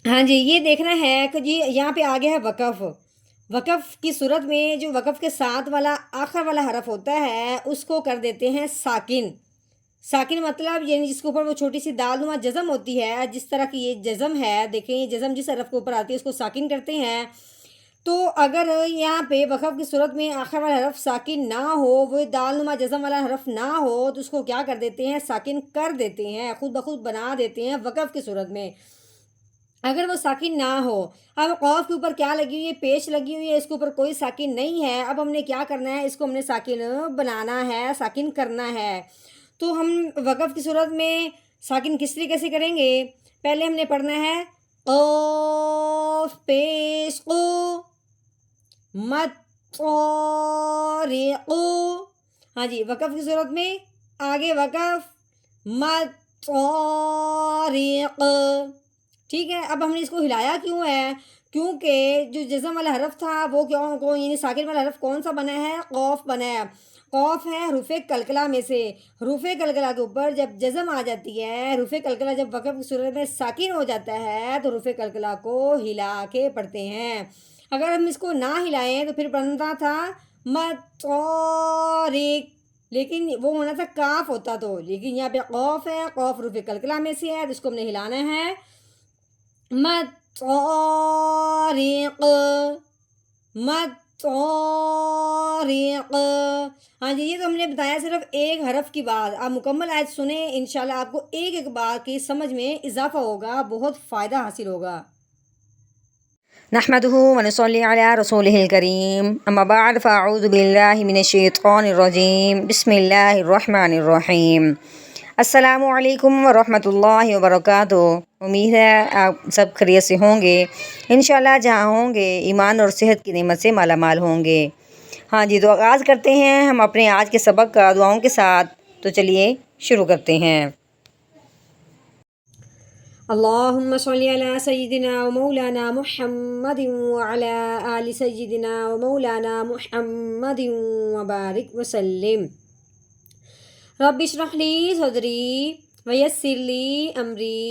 ہاں جی، یہ دیکھنا ہے کہ جی یہاں پہ آگے ہے وقف۔ وقف کی صورت میں جو وقف کے ساتھ والا آخر والا حرف ہوتا ہے اس کو کر دیتے ہیں ساکن۔ ساکن مطلب یعنی جس کے اوپر وہ چھوٹی سی دال نما جزم ہوتی ہے، جس طرح کی یہ جزم ہے، دیکھیں یہ جزم جس حرف کے اوپر آتی ہے اس کو ساکن کرتے ہیں۔ تو اگر یہاں پہ وقف کی صورت میں آخر والا حرف ساکن نہ ہو، وہ دال نما جزم والا حرف نہ ہو، تو اس کو کیا کر دیتے ہیں؟ ساکن کر دیتے ہیں، خود بخود بنا دیتے ہیں وقف کی صورت میں، اگر وہ ساکن نہ ہو۔ اب قوف کے اوپر کیا لگی ہوئی ہے؟ پیش لگی ہوئی ہے، اس کے اوپر کوئی ساکن نہیں ہے۔ اب ہم نے کیا کرنا ہے؟ اس کو ہم نے ساکن بنانا ہے، ساکن کرنا ہے۔ تو ہم وقف کی صورت میں ساکن کس طریقے سے کریں گے؟ پہلے ہم نے پڑھنا ہے قوف پیش قو، مد طارق۔ ہاں جی، وقف کی صورت میں آگے وقف، مد طارق، ٹھیک ہے۔ اب ہم نے اس کو ہلایا کیوں ہے؟ کیونکہ جو جزم والا حرف تھا وہ کیوں یعنی ساکن والا حرف کون سا بنا ہے؟ قوف بنا ہے۔ قوف ہے حروف قلقلہ میں سے، حروف قلقلہ کے اوپر جب جزم آ جاتی ہے، حروف قلقلہ جب وقف کی صورت میں ساکن ہو جاتا ہے تو حروف قلقلہ کو ہلا کے پڑھتے ہیں۔ اگر ہم اس کو نہ ہلائیں تو پھر بنتا تھا مطارق، لیکن وہ ہونا تھا کاف ہوتا تو، لیکن یہاں پہ قوف ہے، قوف حروف قلقلہ میں سے ہے تو اس کو ہم نے ہلانا ہے مطارق، مطارق۔ ہاں جی، یہ تو ہم نے بتایا صرف ایک حرف کی بات۔ آپ مکمل آیت سنیں، انشاءاللہ آپ کو ایک ایک بار کی سمجھ میں اضافہ ہوگا، بہت فائدہ حاصل ہوگا۔ نحمده ونصلي على رسوله الكريم، اما بعد فاعوذ بالله من الشیطان الرجیم، بسم اللہ الرحمن الرحیم۔ السلام علیکم ورحمۃ اللہ وبرکاتہ۔ امید ہے آپ سب خیریت سے ہوں گے، انشاءاللہ جہاں ہوں گے ایمان اور صحت کی نعمت سے مالا مال ہوں گے۔ ہاں جی، تو آغاز کرتے ہیں ہم اپنے آج کے سبق کا دعاؤں کے ساتھ، تو چلیے شروع کرتے ہیں۔ اللهم صل على سيدنا ومولانا محمد وعلى آل سيدنا ومولانا محمد وبارك وسلم۔ رب اشرح لي صدري ويسر لي أمري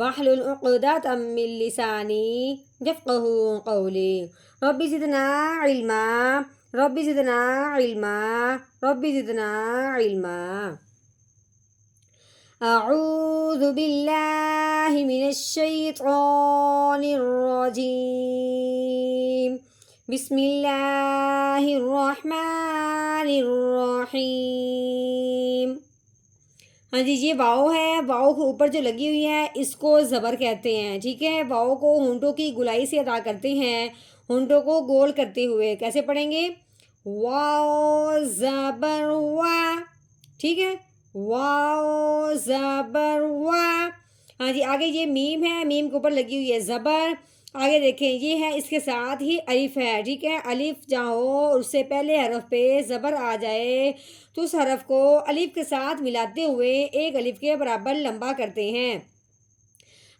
واحلل عقدة من لساني يفقهوا قولي، رب زدنا علما، رب زدنا علما، رب زدنا علما۔ اعوذ باللہ من الشیطان الرجیم، بسم اللہ الرحمن الرحیم۔ ہاں جی، یہ واؤ ہے، واؤ کے اوپر جو لگی ہوئی ہے اس کو زبر کہتے ہیں، ٹھیک ہے۔ واؤ کو ہونٹوں کی گولائی سے ادا کرتے ہیں، ہونٹوں کو گول کرتے ہوئے۔ کیسے پڑھیں گے؟ واؤ زبر وا، ٹھیک ہے، واؤ زبر وا۔ ہاں جی، آگے یہ میم ہے، میم کے اوپر لگی ہوئی ہے زبر۔ آگے دیکھیں یہ ہے، اس کے ساتھ ہی الف ہے، ٹھیک ہے۔ الف جہاں ہو اس سے پہلے حرف پہ زبر آ جائے تو اس حرف کو الف کے ساتھ ملاتے ہوئے ایک الف کے برابر لمبا کرتے ہیں۔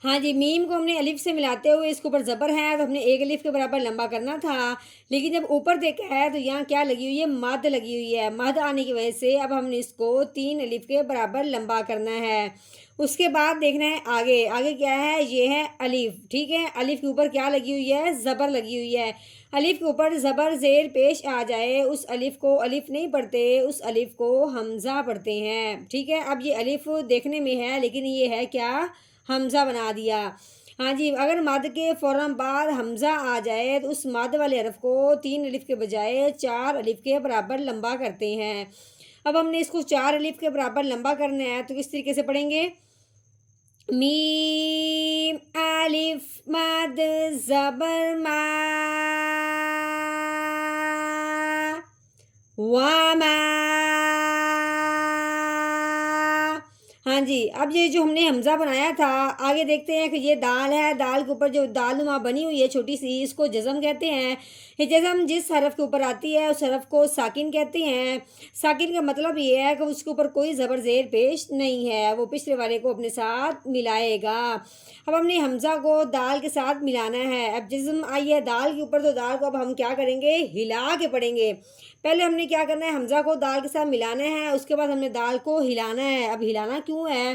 ہاں جی، میم کو ہم نے الف سے ملاتے ہوئے اس کے اوپر زبر ہے تو ہم نے ایک الف کے برابر لمبا کرنا تھا، لیکن جب اوپر دیکھا ہے تو یہاں کیا لگی ہوئی ہے؟ مد لگی ہوئی ہے۔ مد آنے کی وجہ سے اب ہم نے اس کو 3 الف کے برابر لمبا کرنا ہے۔ اس کے بعد دیکھنا ہے آگے، آگے کیا ہے؟ یہ ہے الف، ٹھیک ہے۔ الف کے اوپر کیا لگی ہوئی ہے؟ زبر لگی ہوئی ہے۔ الف کے اوپر زبر زیر پیش آ جائے اس الف کو الف نہیں پڑھتے، اس الف کو حمزہ پڑھتے ہیں، ٹھیک ہے۔ اب یہ الف دیکھنے میں ہے لیکن یہ ہے کیا؟ حمزہ بنا دیا۔ ہاں جی، اگر مد کے فوراً بعد حمزہ آ جائے تو اس مد والے حرف کو 3 الف کے بجائے 4 الف کے برابر لمبا کرتے ہیں۔ اب ہم نے اس کو 4 الف کے برابر لمبا کرنا ہے تو کس طریقے سے پڑھیں گے؟ میم الف مد زبر ما، وما۔ ہاں جی، اب یہ جو ہم نے حمزہ بنایا تھا، آگے دیکھتے ہیں کہ یہ دال ہے، دال کے اوپر جو دال نما بنی ہوئی ہے چھوٹی سی، اس کو جزم کہتے ہیں۔ یہ جزم جس حرف کے اوپر آتی ہے اس حرف کو ساکن کہتے ہیں۔ ساکن کا مطلب یہ ہے کہ اس کے اوپر کوئی زبر زیر پیش نہیں ہے، وہ پچھلے والے کو اپنے ساتھ ملائے گا۔ اب ہم نے حمزہ کو دال کے ساتھ ملانا ہے۔ اب جزم آئی ہے دال کے اوپر تو دال کو اب ہم کیا کریں گے؟ ہلا کے پڑھیں گے۔ پہلے ہم نے کیا کرنا ہے؟ حمزہ کو دال کے ساتھ ملانا ہے، اس کے بعد ہم نے دال کو ہلانا ہے۔ اب ہلانا کیوں ہے؟